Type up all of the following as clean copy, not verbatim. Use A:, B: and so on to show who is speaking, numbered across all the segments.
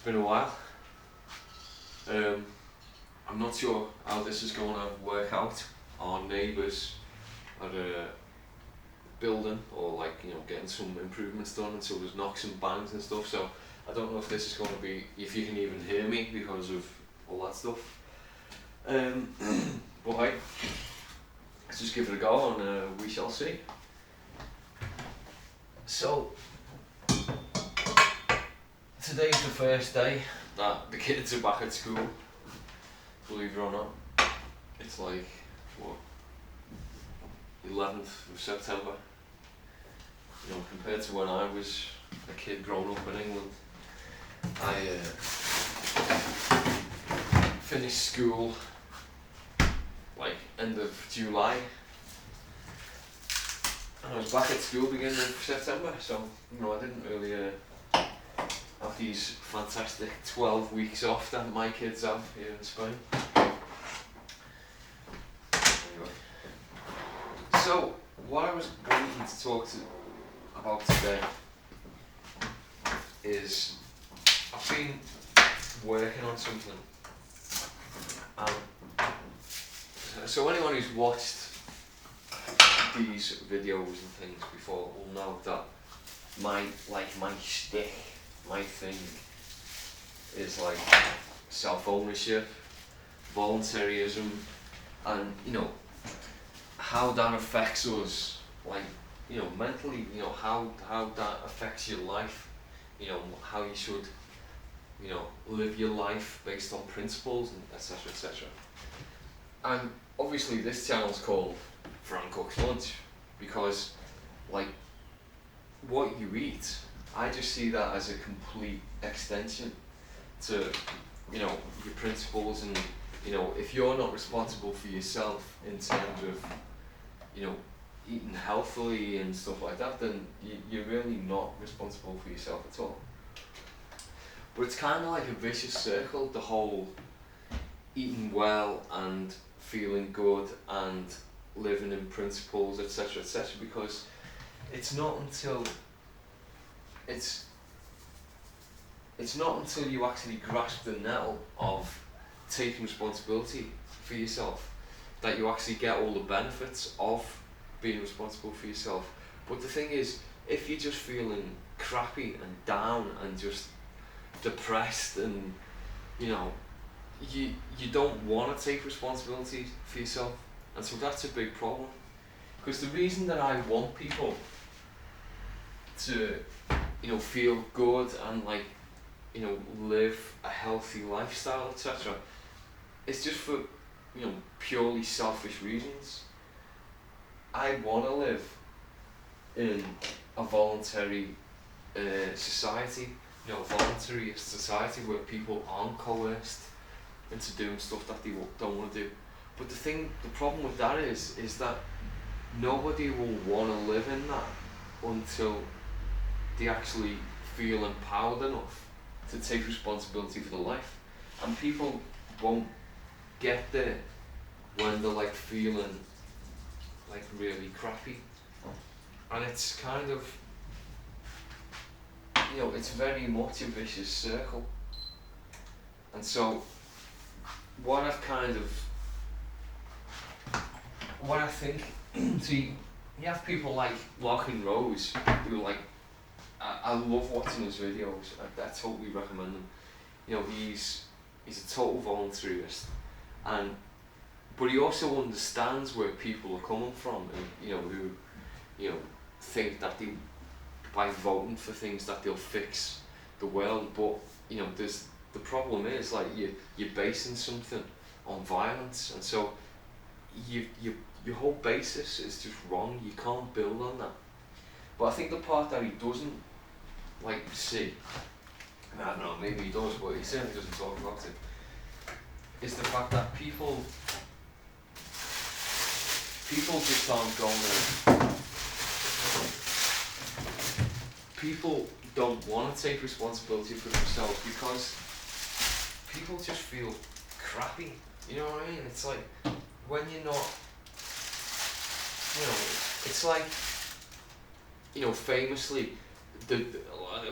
A: been a while. I'm not sure how this is going to work out. Our neighbours are building or getting some improvements done, and so there's knocks and bangs and stuff. So I don't know if this is going to be, if you can even hear me because of all that stuff. But hey, let's just give it a go and we shall see. So today's the first day that the kids are back at school, believe it or not. It's like, what, 11th of September. You know, compared to when I was a kid growing up in England, I finished school like end of July, and I was back at school beginning of September, so I didn't really have these fantastic 12 weeks off that my kids have here in Spain. Anyway, so what I was wanting to talk about today is I've been working on something. So anyone who's watched these videos and things before will know that my shtick, my thing is like self-ownership, voluntarism, and how that affects us, mentally, how that affects your life, how you should live your life based on principles and etc. etc. And obviously this channel's called Fran Cooks Lunch because what you eat, I just see that as a complete extension to your principles, and if you're not responsible for yourself in terms of eating healthily and stuff like that, then you're really not responsible for yourself at all. But it's kind of like a vicious circle, the whole eating well and feeling good and living in principles, etc., etc., because it's not until you actually grasp the nettle of taking responsibility for yourself that you actually get all the benefits of being responsible for yourself. But the thing is, if you're just feeling crappy and down and just depressed and you don't want to take responsibility for yourself, and so that's a big problem. Because the reason that I want people to feel good and live a healthy lifestyle, etc., it's just for purely selfish reasons. I want to live in a voluntary society, voluntarist society where people aren't coerced into doing stuff that they don't want to do. But the problem with that is that nobody will want to live in that until they actually feel empowered enough to take responsibility for their life. And people won't get there when they're feeling really crappy. And it's kind of, it's very much a vicious circle. And so what I think, see, you have people like Locke Rose who I love watching his videos. I totally recommend them. He's a total voluntarist, but he also understands where people are coming from, and who think that by voting for things that they'll fix the world. But the problem is you're basing something on violence, and so your whole basis is just wrong. You can't build on that. But I think the part that he doesn't see, I don't know, maybe he does, but he certainly doesn't talk about it, is the fact that people just aren't going to. People don't want to take responsibility for themselves because people just feel crappy. You know what I mean? It's like when you're not, it's like, famously,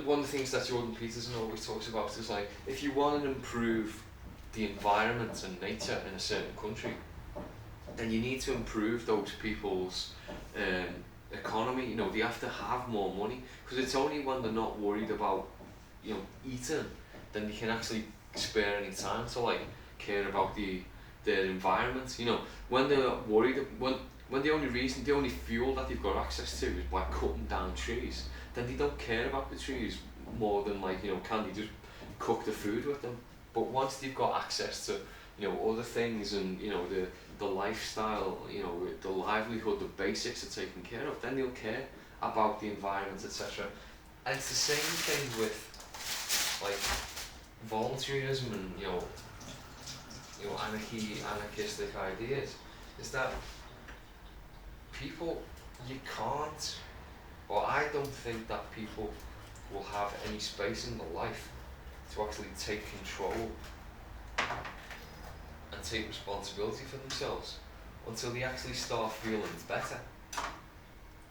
A: one of the things that Jordan Peterson always talks about is like, if you want to improve the environment and nature in a certain country, then you need to improve those people's economy. You know, they have to have more money, because it's only when they're not worried about, you know, eating, then they can actually spare any time to like care about their environment. You know, when they're worried, when the only fuel that they've got access to is by cutting down trees, then they don't care about the trees more than, like, you know, can they just cook the food with them. But once they've got access to, you know, other things, and, you know, the lifestyle, you know, the livelihood, the basics are taken care of, then they'll care about the environment, etc. And it's the same thing with like voluntarism and, you know, anarchistic ideas, is that people, you can't, or I don't think that people will have any space in their life to actually take control and take responsibility for themselves until they actually start feeling better.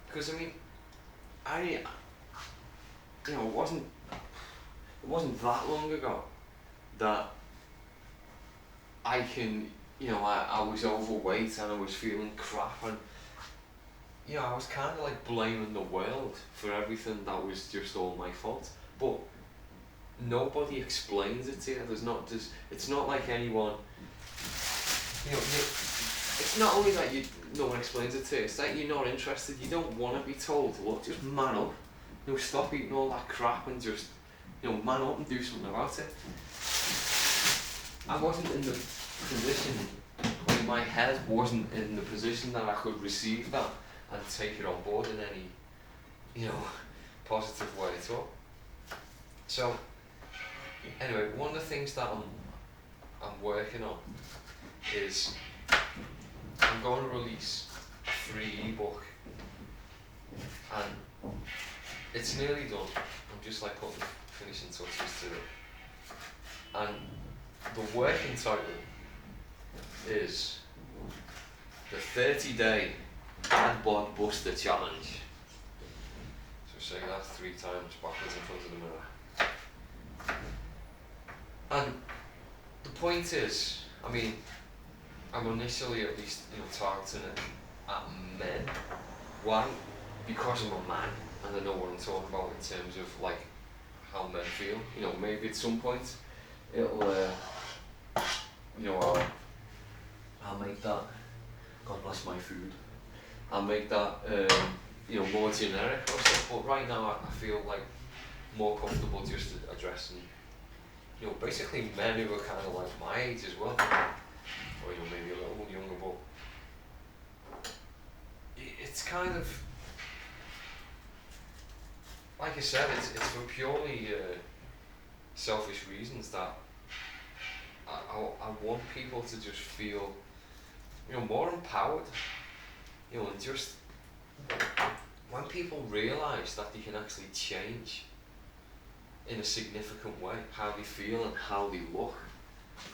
A: Because I mean, you know, it wasn't that long ago that I was overweight and I was feeling crap, and, you know, I was kind of like blaming the world for everything that was just all my fault. But nobody explains it to you. It's not like anyone, you know, it's not only that no one explains it to you, it's that you're not interested. You don't want to be told, look, just man up, you know, stop eating all that crap and just, you know, man up and do something about it. I wasn't in the position, in my head wasn't in the position that I could receive that and take it on board in any, you know, positive way at all. So anyway, one of the things that I'm working on is I'm going to release a free ebook, and it's nearly done. I'm just like putting finishing touches to it, and the working title is the 30-day Dad Bod Buster Challenge. So say that 3 times backwards in front of the mirror. And the point is, I mean, I'm initially at least, you know, targeting it at men. Why? Because I'm a man and I know what I'm talking about in terms of like how men feel. You know, maybe at some point it'll, you know, I'll make that, God bless my food, I'll make that, you know, more generic or stuff. But right now I feel like more comfortable just addressing, you know, basically men who are kind of like my age as well, or, you know, maybe a little younger. But it's kind of, like I said, it's for purely selfish reasons that I want people to just feel, you know, more empowered, you know, and just when people realise that they can actually change in a significant way how they feel and how they look,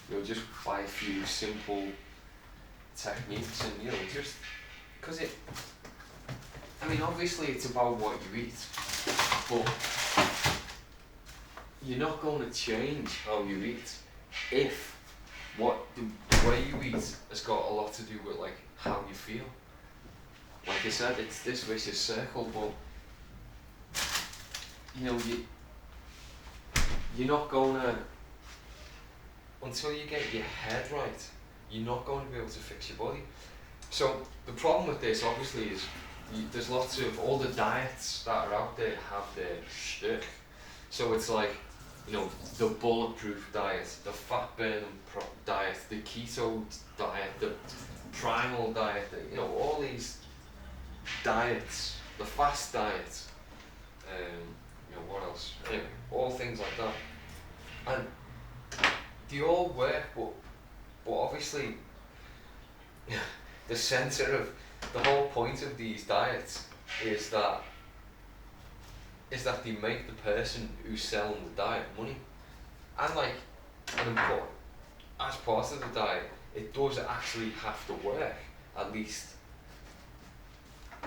A: you know, just by a few simple techniques, and, you know, just because I mean, obviously it's about what you eat, but you're not going to change how you eat if the way you eat has got a lot to do with like how you feel. Like I said, it's this vicious circle, but, you know, you're not gonna, until you get your head right, you're not going to be able to fix your body. So the problem with this obviously is there's lots of, all the diets that are out there have their shtick. So it's like, you know, the bulletproof diet, the fat burning diet, the keto diet, the primal diet, you know, all these diets, the fast diet, you know, what else? Anyway, all things like that. And they all work, but obviously the centre of, the whole point of these diets is that they make the person who's selling the diet money. And like, as part of the diet, it does actually have to work, at least,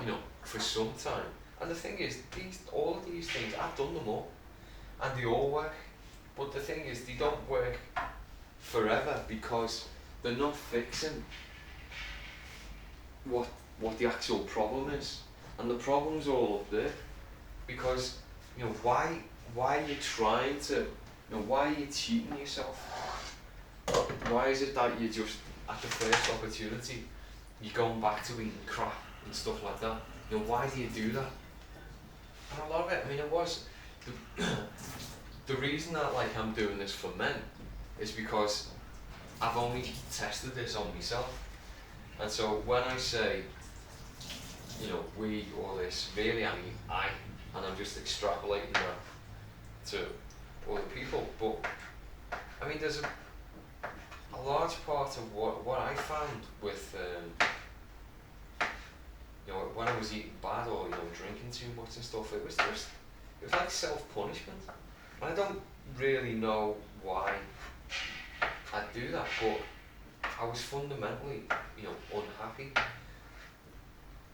A: you know, for some time. And the thing is, all of these things, I've done them all, and they all work. But the thing is, they don't work forever because they're not fixing what the actual problem is. And the problem's all up there because, why are you trying to, why are you cheating yourself? Why is it that you just, at the first opportunity, you're going back to eating crap and stuff like that? Why do you do that? And a lot of it, it was, the reason that I'm doing this for men is because I've only tested this on myself. And so when I say, we or this, really I mean I, and I'm just extrapolating that to other people. But there's a large part of what I found with when I was eating bad or drinking too much and stuff, it was like self-punishment. And I don't really know why I do that, but I was fundamentally unhappy.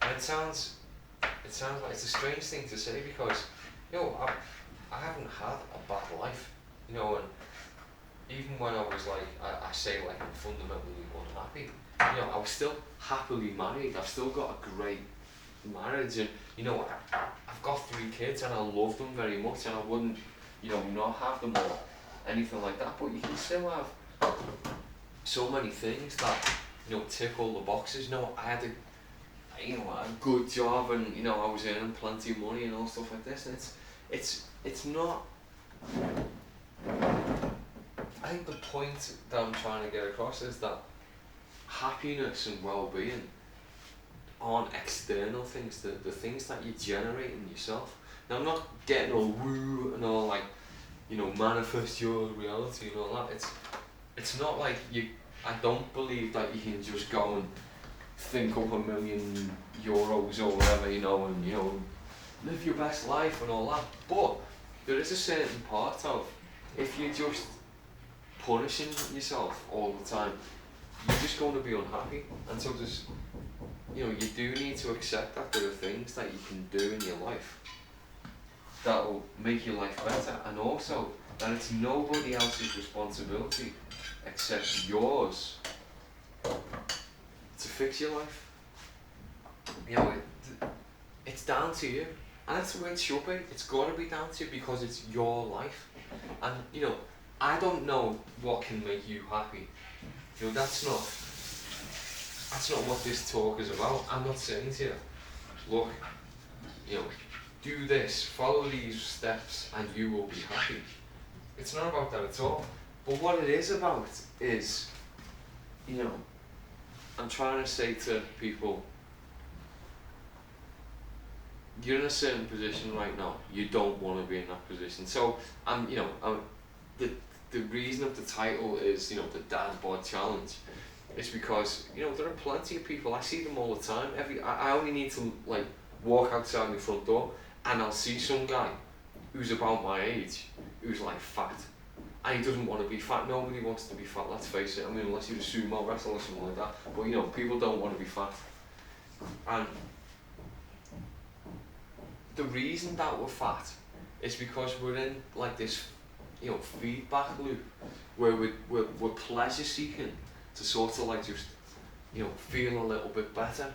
A: And it sounds like it's a strange thing to say because I haven't had a bad life, and even when I was I say I'm fundamentally unhappy, I was still happily married. I've still got a great marriage, and I've got 3 kids and I love them very much, and I wouldn't not have them or anything like that. But you can still have so many things that tick all the boxes. I had a good job, and I was earning plenty of money and all stuff like this, and it's not. I think the point that I'm trying to get across is that happiness and well-being aren't external things, the things that you generate in yourself. Now, I'm not getting all woo and all manifest your reality and all that. It's not like I don't believe that you can just go and think up €1 million or whatever, and live your best life and all that. But there is a certain part of, if you're just punishing yourself all the time, you're just going to be unhappy. And so there's, you do need to accept that there are things that you can do in your life that will make your life better, and also that it's nobody else's responsibility except yours to fix your life. It's down to you, and that's the way it should be. It's got to be down to you because it's your life. And I don't know what can make you happy. That's not what this talk is about. I'm not saying to you, look, do this, follow these steps, and you will be happy. It's not about that at all. But what it is about is, I'm trying to say to people, you're in a certain position right now. You don't want to be in that position. So the reason of the title is the dad bod challenge. It's because there are plenty of people. I see them all the time. I only need to walk outside my front door, and I'll see some guy who's about my age who's fat, and he doesn't want to be fat. Nobody wants to be fat. Let's face it. Unless you're a sumo wrestler or something like that. But people don't want to be fat. And the reason that we're fat is because we're in this feedback loop where we're pleasure seeking to sort of just feel a little bit better.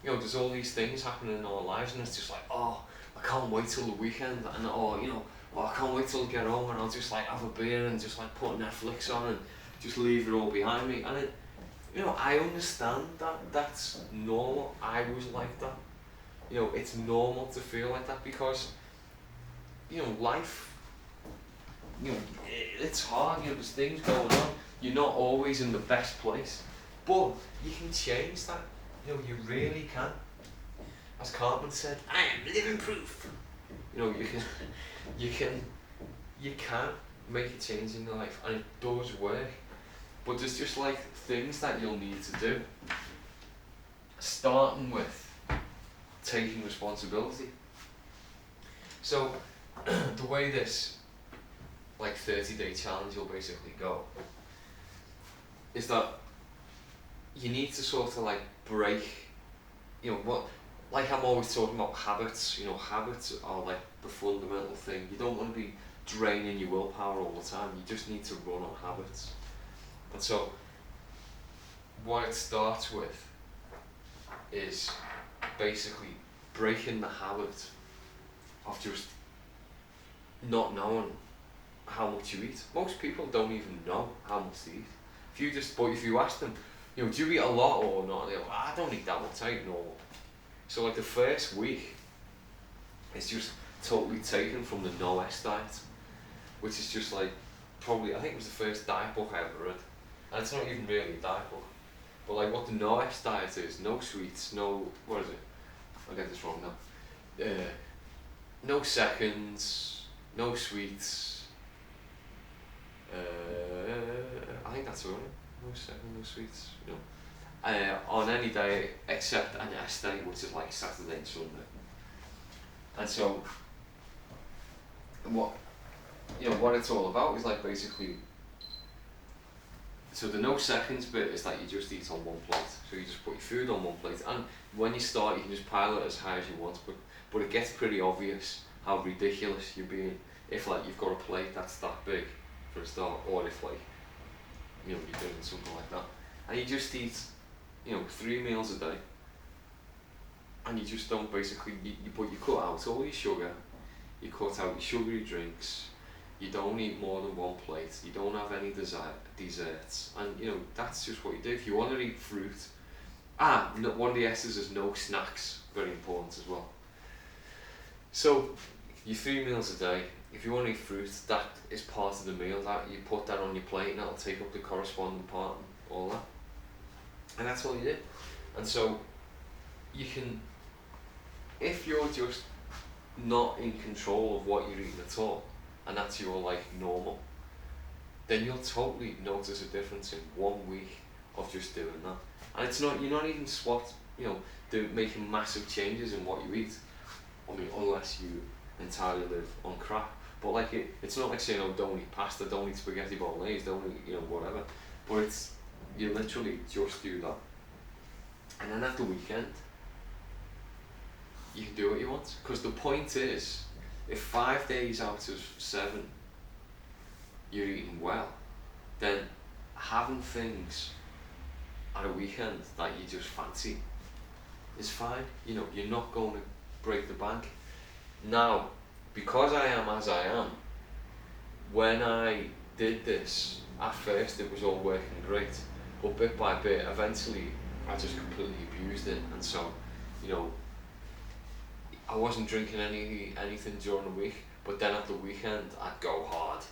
A: There's all these things happening in our lives, and it's just oh, I can't wait till the weekend, and I can't wait till I get home and I'll just have a beer and just put Netflix on and just leave it all behind me. And I understand that that's normal. I was like that. It's normal to feel like that because life, it's hard. There's things going on. You're not always in the best place, but you can change that. You really can. As Cartman said, I am living proof. You can make a change in your life, and it does work. But there's just things that you'll need to do. Starting with taking responsibility. So the way this 30-day challenge will basically go is that you need to sort of break, like I'm always talking about habits, you know, habits are like the fundamental thing. You don't want to be draining your willpower all the time, you just need to run on habits. And so, what it starts with is basically breaking the habit of just not knowing how much you eat. Most people don't even know how much they eat. But if you ask them, you know, do you eat a lot or not? They go, I don't eat that much, I eat normal. So like the first week, it's just totally taken from the No S diet, which is just like, probably, I think it was the first diet book I ever read. And it's not even really a diet book. But like what the No S diet is, no sweets, no, what is it? I'll get this wrong now. No seconds, no sweets. I think that's all right. No seconds, no sweets, you know. On any day except an S day, which is like Saturday and Sunday. And so, what it's all about is like basically. So the no seconds bit is that you just eat on one plate. So you just put your food on one plate, and when you start, you can just pile it as high as you want. But it gets pretty obvious how ridiculous you're being if like you've got a plate that's that big for a start, or if like, you know, you're doing something like that, and you just eat, you know, 3 meals a day, and you just don't basically, but you cut out all your sugar, you cut out your sugary drinks, you don't eat more than one plate, you don't have any desserts, and you know, that's just what you do. If you want to eat fruit, one of the S's is no snacks, very important as well. So, your 3 meals a day, if you want to eat fruit, that is part of the meal, that you put that on your plate and that'll take up the corresponding part and all that. And that's all you do. And so, you can, if you're just not in control of what you're eating at all, and that's your like normal, then you'll totally notice a difference in 1 week of just doing that. And it's not, you're not even making massive changes in what you eat. I mean, unless you entirely live on crap. But like it's not like saying, oh, don't eat pasta, don't eat spaghetti bolognese, don't eat, you know, whatever. But it's, you literally just do that. And then at the weekend, you can do what you want. Because the point is, if 5 days out of 7 you're eating well, then having things at a weekend that you just fancy is fine. You know, you're not going to break the bank. Now, because I am as I am, when I did this, at first it was all working great, but bit by bit, eventually I just completely abused it. And so, you know, I wasn't drinking anything during the week, but then at the weekend I'd go hard,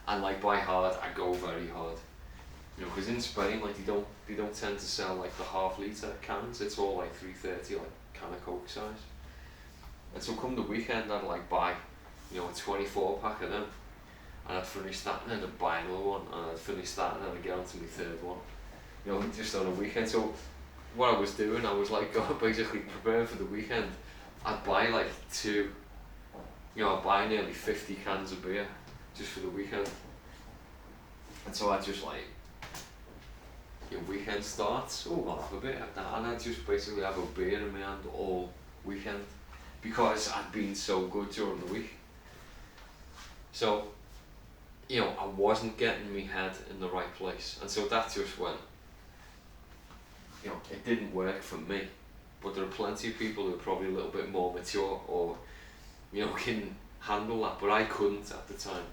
A: and like by hard I go very hard. You know, because in Spain, like they don't tend to sell like the half-litre cans. It's all like 330, like can of Coke size. And so come the weekend, I'd like buy, you know, a 24 pack of them, and I'd finish that, and then I'd buy another one, and I'd finish that, and then I'd get on to my third one. You know, just on a weekend. So what I was doing, I was like basically preparing for the weekend. I'd buy like I'd buy nearly 50 cans of beer just for the weekend. And so I'd just like, your weekend starts, oh, I'll have a bit of that, and I'd just basically have a beer in my hand all weekend, because I'd been so good during the week. So, you know, I wasn't getting my head in the right place, and so that just went, you know, it didn't work for me. But there are plenty of people who are probably a little bit more mature, or, you know, can handle that, but I couldn't at the time.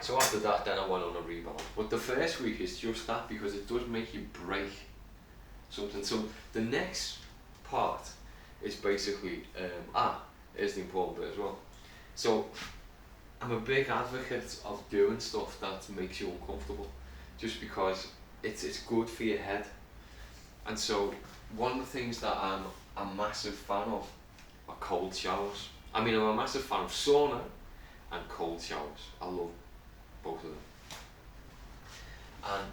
A: So after that, then I went on a rebound. But the first week is just that, because it does make you break something. So the next part is basically, here's the important bit as well. So I'm a big advocate of doing stuff that makes you uncomfortable, just because it's good for your head. And so one of the things that I'm a massive fan of are cold showers. I mean, I'm a massive fan of sauna and cold showers. I love both of them. And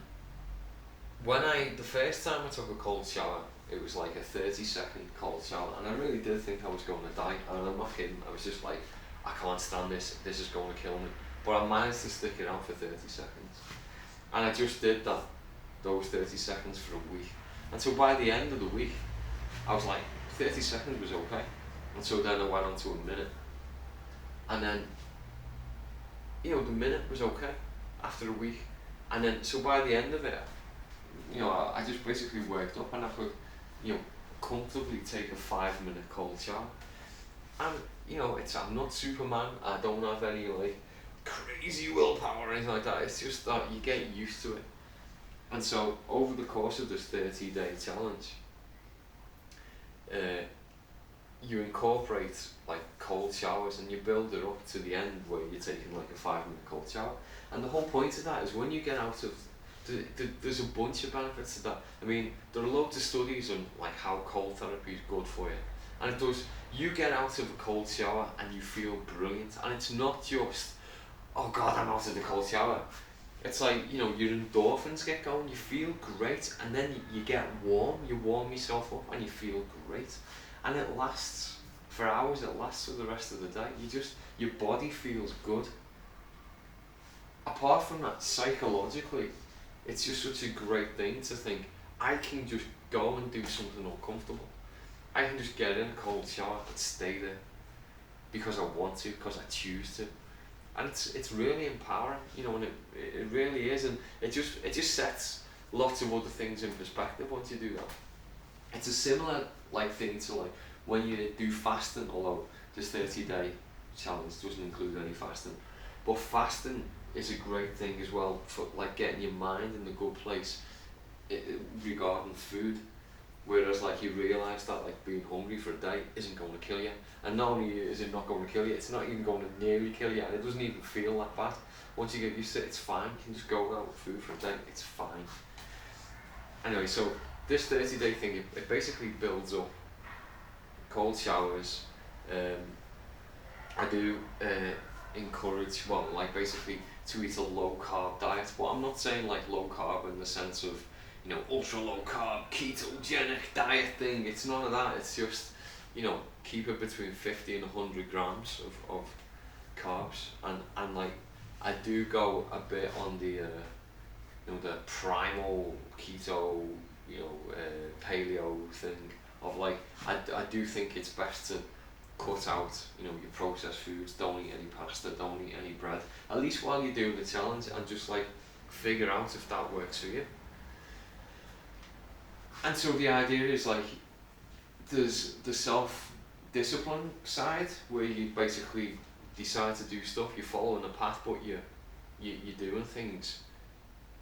A: the first time I took a cold shower, it was like a 30-second cold shower, and I really did think I was going to die, and I'm not kidding. I was just like, I can't stand this is going to kill me. But I managed to stick it out for 30 seconds. And I just did those 30 seconds for a week. And so by the end of the week, I was like 30 seconds was okay. And so then I went on to a minute. And then, the minute was okay after a week. And then, so by the end of it, I just basically worked up and I could, comfortably take a 5-minute cold shower. And, I'm not Superman, I don't have any, like, crazy willpower or anything like that. It's just that you get used to it. And so, over the course of this 30-day challenge, you incorporate like cold showers and you build it up to the end where you're taking like a 5-minute cold shower. And the whole point of that is when you get out of there's a bunch of benefits to that. I mean, there are loads of studies on like how cold therapy is good for you, and it does. You get out of a cold shower and you feel brilliant, and it's not just, oh god, I'm out of the cold shower. It's like, your endorphins get going, you feel great, and then you get warm, you warm yourself up and you feel great. And it lasts for hours, it lasts for the rest of the day. Your body feels good. Apart from that, psychologically, it's just such a great thing to think, I can just go and do something uncomfortable. I can just get in a cold shower and stay there because I want to, because I choose to. And it's really empowering, and it really is, and it just sets lots of other things in perspective once you do that. It's a similar thing to like when you do fasting, although this 30-day challenge doesn't include any fasting. But fasting is a great thing as well for like getting your mind in a good place regarding food. Whereas like you realise that like being hungry for a day isn't going to kill you. And not only is it not going to kill you, it's not even going to nearly kill you, and it doesn't even feel that bad. Once you get used to it, it's fine. You can just go without food for a day, it's fine. Anyway, so this 30-day thing, it basically builds up cold showers. I do encourage, basically to eat a low carb diet, but I'm not saying like low carb in the sense of, ultra low carb, ketogenic diet thing. It's none of that. It's just, keep it between 50 and 100 grams of carbs. And like, I do go a bit on the, the primal keto, paleo thing of like, I do think it's best to cut out, your processed foods. Don't eat any pasta, don't eat any bread, at least while you're doing the challenge, and just like figure out if that works for you. And so the idea is like, there's the self-discipline side where you basically decide to do stuff, you're following a path, but you're doing things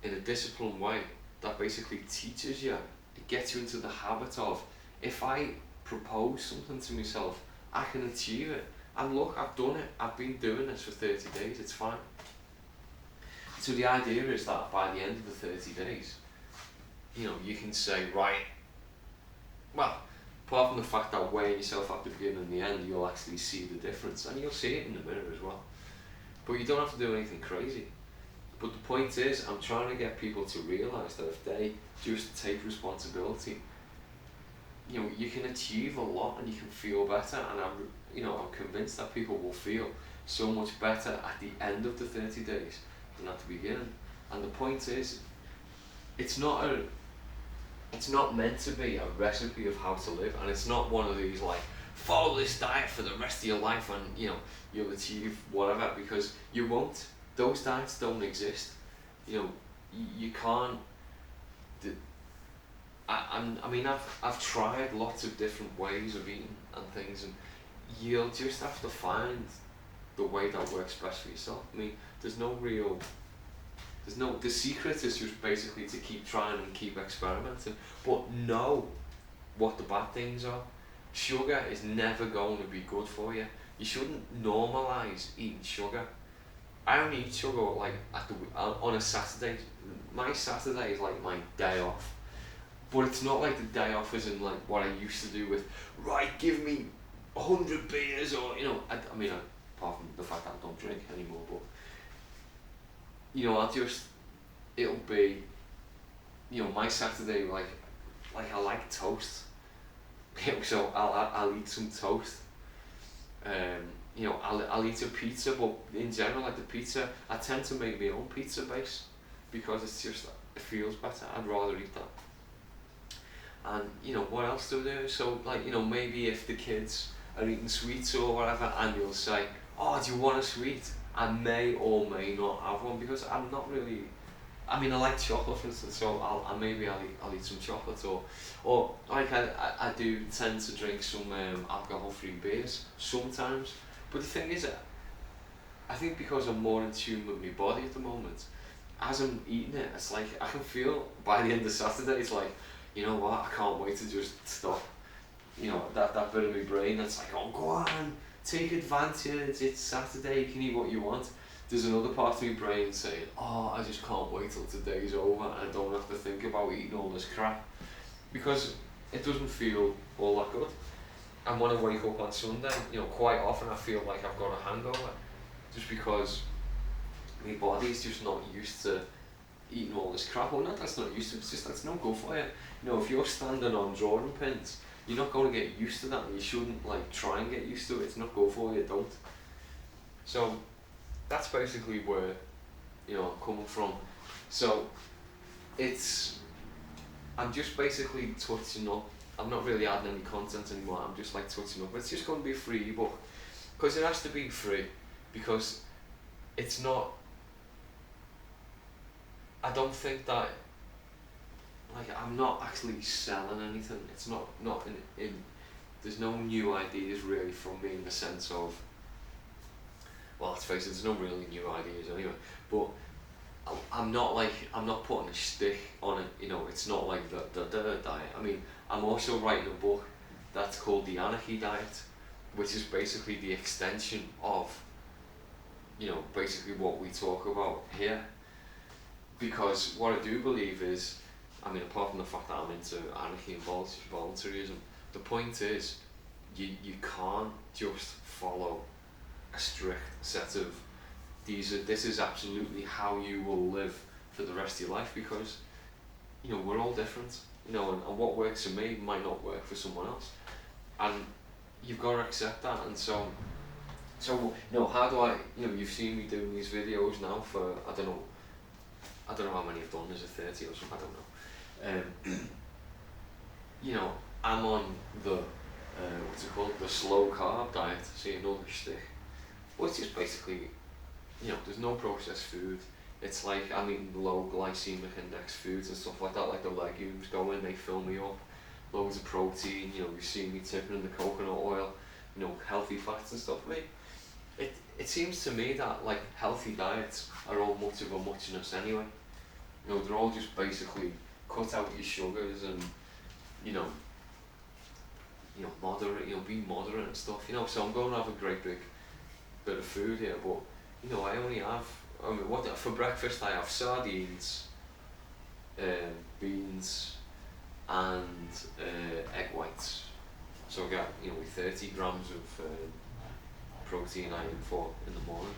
A: in a disciplined way that basically teaches you, it gets you into the habit of, if I propose something to myself, I can achieve it. And look, I've done it. I've been doing this for 30 days. It's fine. So the idea is that by the end of the 30 days, you can say, right, well, apart from the fact that weighing yourself at the beginning and the end, you'll actually see the difference, and you'll see it in the mirror as well. But you don't have to do anything crazy. But the point is, I'm trying to get people to realise that if they just take responsibility, you can achieve a lot and you can feel better, and I'm convinced that people will feel so much better at the end of the 30 days than at the beginning. And the point is, it's not meant to be a recipe of how to live, and it's not one of these like, follow this diet for the rest of your life and you'll achieve whatever, because you won't. Those diets don't exist. You can't. I've tried lots of different ways of eating and things, and you'll just have to find the way that works best for yourself. I mean, the secret is just basically to keep trying and keep experimenting, but know what the bad things are. Sugar is never going to be good for you. You shouldn't normalise eating sugar. I only eat sugar like on a Saturday. My Saturday is like my day off. But it's not like the day off is in like what I used to do with, right, give me 100 beers, or apart from the fact that I don't drink anymore, but it'll be, my Saturday, like I like toast, so I'll eat some toast. I'll eat a pizza, but in general, like the pizza, I tend to make my own pizza base because it feels better. I'd rather eat that. And what else do we do? So like maybe if the kids are eating sweets or whatever, and you'll say, oh, do you want a sweet? I may or may not have one, because I'm not really. I mean, I like chocolate, for instance, so I'll eat some chocolate, or like I do tend to drink some alcohol-free beers sometimes. But the thing is, I think because I'm more in tune with my body at the moment, as I'm eating it, it's like I can feel by the end of Saturday, it's like, you know what, I can't wait to just stop. That bit of my brain that's like, oh, go on, take advantage, it's Saturday, you can eat what you want. There's another part of my brain saying, oh, I just can't wait till today's over and I don't have to think about eating all this crap. Because it doesn't feel all that good. And when I wake up on Sunday, quite often I feel like I've got a hangover. Just because my body's just not used to eating all this crap. Well, not that's not used to, it's just that's no good for you. If you're standing on drawing pins, you're not going to get used to that, and you shouldn't like try and get used to it. It's not good for you, don't. So that's basically where I'm coming from. So I'm just basically touching up. I'm not really adding any content anymore. I'm just like touching up. It's just going to be a free ebook, because it has to be free, because it's not. I don't think that. Like, I'm not actually selling anything. It's not in there's no new ideas really from me, in the sense of, well, let's face it, there's no really new ideas anyway, but I'm not putting a stick on it, it's not like the diet. I mean, I'm also writing a book that's called The Anarchy Diet, which is basically the extension of, basically what we talk about here. Because what I do believe is, I mean, apart from the fact that I'm into anarchy and voluntarism, the point is, you can't just follow a strict set of this is absolutely how you will live for the rest of your life, because we're all different, and what works for me might not work for someone else, and you've got to accept that. And so how do I, you've seen me doing these videos now for I don't know how many I've done. Is it 30 or something? I don't know. I'm on the what's it called, the slow carb diet, so another shtick. Well, it's just basically, there's no processed food. It's like I'm eating low glycemic index foods and stuff like that, like the legumes go in, they fill me up, loads of protein, you see me tipping in the coconut oil, healthy fats and stuff. I mean, it seems to me that like healthy diets are all much of a muchness anyway. They're all just basically cut out your sugars and, moderate, be moderate and stuff, so I'm going to have a great big bit of food here, but, I only have, for breakfast I have sardines, beans and egg whites, so I get, 30 grams of protein I aim for in the morning,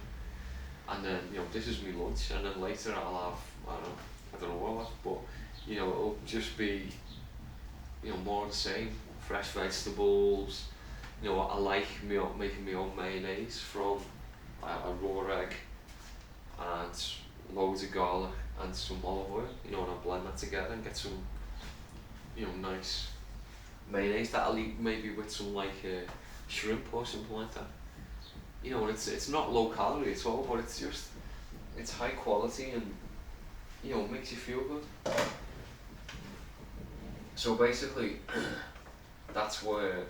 A: and then, this is my lunch, and then later I'll have, I don't know what I'll have, but, it'll just be, more of the same, fresh vegetables. I like making my own mayonnaise from a raw egg and loads of garlic and some olive oil, and I blend that together and get some, nice mayonnaise that I'll eat maybe with some like shrimp or something like that. And it's not low calorie at all, but it's high quality and, makes you feel good. So basically, that's where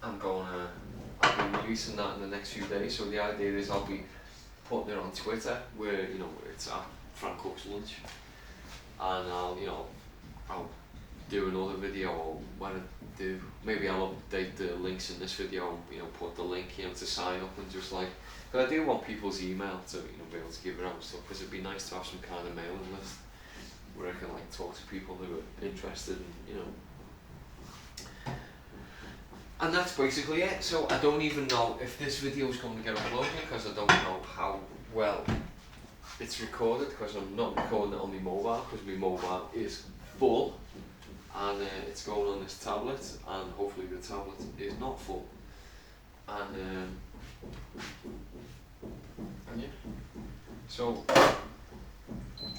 A: I'll be releasing that in the next few days. So the idea is I'll be putting it on Twitter, where, it's at Fran Cooks Lunch, and I'll do another video, or when I do, maybe I'll update the links in this video, and, put the link, to sign up, and just like, because I do want people's email to, be able to give it out and stuff, because it'd be nice to have some kind of mailing list where I can like talk to people who are interested in, and that's basically it. So I don't even know if this video is going to get uploaded, because I don't know how well it's recorded, because I'm not recording it on my mobile, because my mobile is full, and it's going on this tablet, and hopefully the tablet is not full, and yeah, so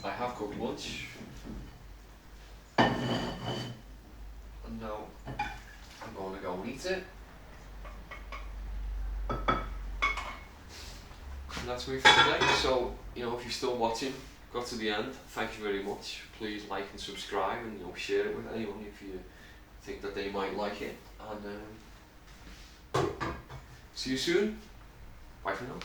A: I have cooked lunch. And now I'm going to go and eat it. And that's me for today. So, you know, if you're still watching, got to the end, thank you very much. Please like and subscribe, and you know, share it with anyone if you think that they might like it. And see you soon. Bye for now.